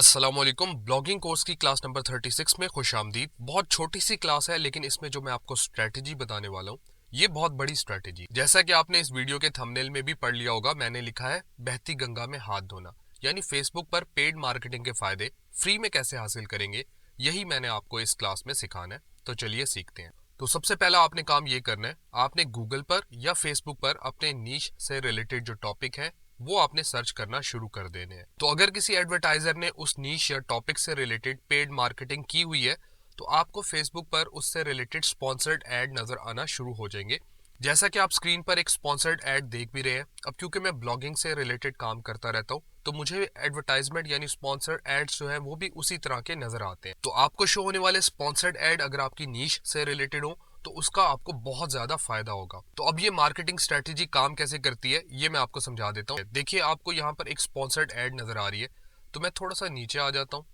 अस्सलामुअलैकुम। Blogging course की class number 36 में खुश आमदीद। बहुत छोटी सी क्लास है, लेकिन इसमें जो मैं आपको स्ट्रेटजी बताने वाला हूँ ये बहुत बड़ी स्ट्रेटजी। जैसा कि आपने इस वीडियो के थंबनेल में भी पढ़ लिया होगा, मैंने लिखा है बहती गंगा में हाथ धोना, यानी फेसबुक पर पेड मार्केटिंग के फायदे फ्री में कैसे हासिल करेंगे, यही मैंने आपको इस क्लास में सिखाना है। तो चलिए सीखते हैं। तो सबसे पहला आपने काम ये करना है, आपने गूगल पर या फेसबुक पर अपने नीश से रिलेटेड जो टॉपिक है वो आपने सर्च करना शुरू कर देने हैं। तो अगर किसी एडवर्टाइजर ने उस नीश या टॉपिक से रिलेटेड पेड मार्केटिंग की हुई है तो आपको फेसबुक पर उससे रिलेटेड स्पॉन्सर्ड एड नजर आना शुरू हो जाएंगे। जैसा कि आप स्क्रीन पर एक स्पॉन्सर्ड एड देख भी रहे हैं। अब क्योंकि मैं ब्लॉगिंग से रिलेटेड काम करता रहता हूँ तो मुझे एडवर्टाइजमेंट यानी स्पॉन्सर्ड एड्स जो है वो भी उसी तरह के नजर आते हैं। तो आपको शो होने वाले स्पॉन्सर्ड एड अगर आपकी नीश से रिलेटेड हो तो उसका आपको बहुत ज्यादा फायदा होगा। तो अब ये मार्केटिंग स्ट्रेटेजी काम कैसे करती है ये मैं आपको समझा देता हूँ। देखिए, आपको यहाँ पर एक स्पॉन्सर्ड एड नजर आ रही है, तो मैं थोड़ा सा नीचे आ जाता हूँ,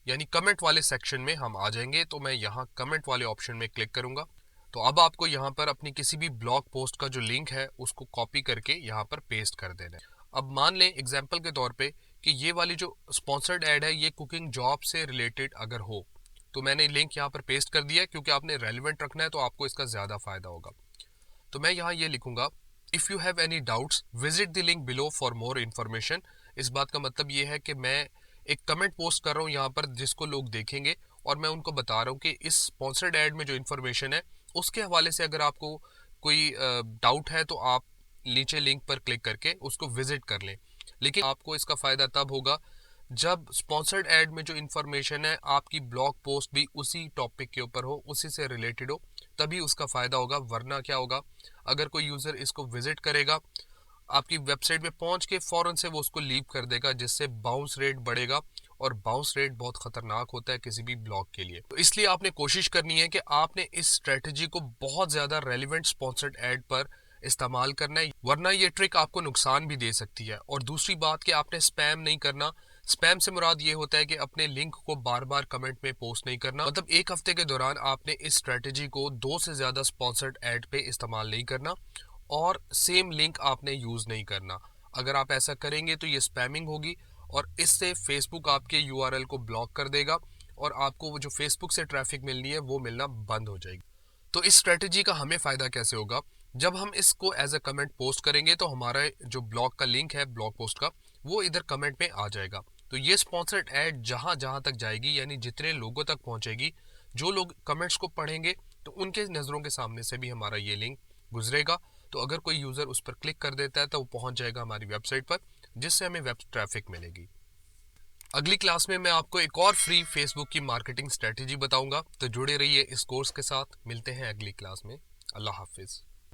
यानी कमेंट वाले सेक्शन में हम आ जाएंगे। तो मैं यहाँ कमेंट वाले ऑप्शन में क्लिक करूंगा। तो अब आपको यहाँ पर अपनी किसी भी ब्लॉग पोस्ट का जो लिंक है उसको कॉपी करके यहाँ पर पेस्ट कर देना है। अब मान लें एग्जाम्पल के तौर पे कि ये वाली जो स्पॉन्सर्ड एड है ये कुकिंग जॉब से रिलेटेड अगर हो, तो मैंने लिंक यहाँ पर पेस्ट कर दिया है, क्योंकि आपने रेलिवेंट रखना है तो आपको इसका ज्यादा फायदा होगा। तो मैं यहाँ ये लिखूंगा, if you have any doubts visit the link below for more information. इस बात का मतलब ये है कि मैं एक कमेंट पोस्ट कर रहा हूँ यहाँ पर जिसको लोग देखेंगे, और मैं उनको बता रहा हूँ कि इस स्पॉन्सर्ड एड में जो इन्फॉर्मेशन है उसके हवाले से अगर आपको कोई डाउट है तो आप नीचे लिंक पर क्लिक करके उसको विजिट कर लें। लेकिन आपको इसका फायदा तब होगा जब स्पॉन्सर्ड एड में जो इन्फॉर्मेशन है आपकी ब्लॉग पोस्ट भी उसी टॉपिक के ऊपर हो, उसी से रिलेटेड हो, तभी उसका फायदा होगा। वरना क्या होगा, अगर कोई यूजर इसको विजिट करेगा आपकी वेबसाइट पे पहुंच के फौरन से वो उसको लीव कर देगा, जिससे बाउंस रेट बढ़ेगा, और बाउंस रेट बहुत खतरनाक होता है किसी भी ब्लॉग के लिए। तो इसलिए आपने कोशिश करनी है कि आपने इस स्ट्रेटजी को बहुत ज्यादा रेलिवेंट स्पॉन्सर्ड एड पर इस्तेमाल करना है, वरना ये ट्रिक आपको नुकसान भी दे सकती है। और दूसरी बात कि आपने स्पैम नहीं करना। स्पैम से मुराद ये होता है कि अपने लिंक को बार बार कमेंट में पोस्ट नहीं करना। मतलब एक हफ्ते के दौरान आपने इस स्ट्रेटजी को 2 से ज्यादा स्पॉन्सर्ड एड पे इस्तेमाल नहीं करना, और सेम लिंक आपने यूज नहीं करना। अगर आप ऐसा करेंगे तो ये स्पैमिंग होगी, और इससे फेसबुक आपके यूआरएल को ब्लॉक कर देगा, और आपको वो जो फेसबुक से ट्रैफिक मिलनी है वो मिलना बंद हो जाएगी। तो इस स्ट्रेटजी का हमें फायदा कैसे होगा, जब हम इसको एज अ कमेंट पोस्ट करेंगे तो हमारा जो ब्लॉग का लिंक है ब्लॉग पोस्ट का वो इधर कमेंट में आ जाएगा। तो ये स्पॉन्सर्ड एड जहां जहां तक जाएगी, यानी जितने लोगों तक पहुंचेगी, जो लोग कमेंट्स को पढ़ेंगे तो उनके नजरों के सामने से भी हमारा ये लिंक गुजरेगा। तो अगर कोई यूजर उस पर क्लिक कर देता है तो वो पहुंच जाएगा हमारी वेबसाइट पर, जिससे हमें वेब ट्रैफिक मिलेगी। अगली क्लास में मैं आपको एक और फ्री फेसबुक की मार्केटिंग स्ट्रेटेजी बताऊंगा। तो जुड़े रहिए इस कोर्स के साथ। मिलते हैं अगली क्लास में। अल्लाह हाफिज।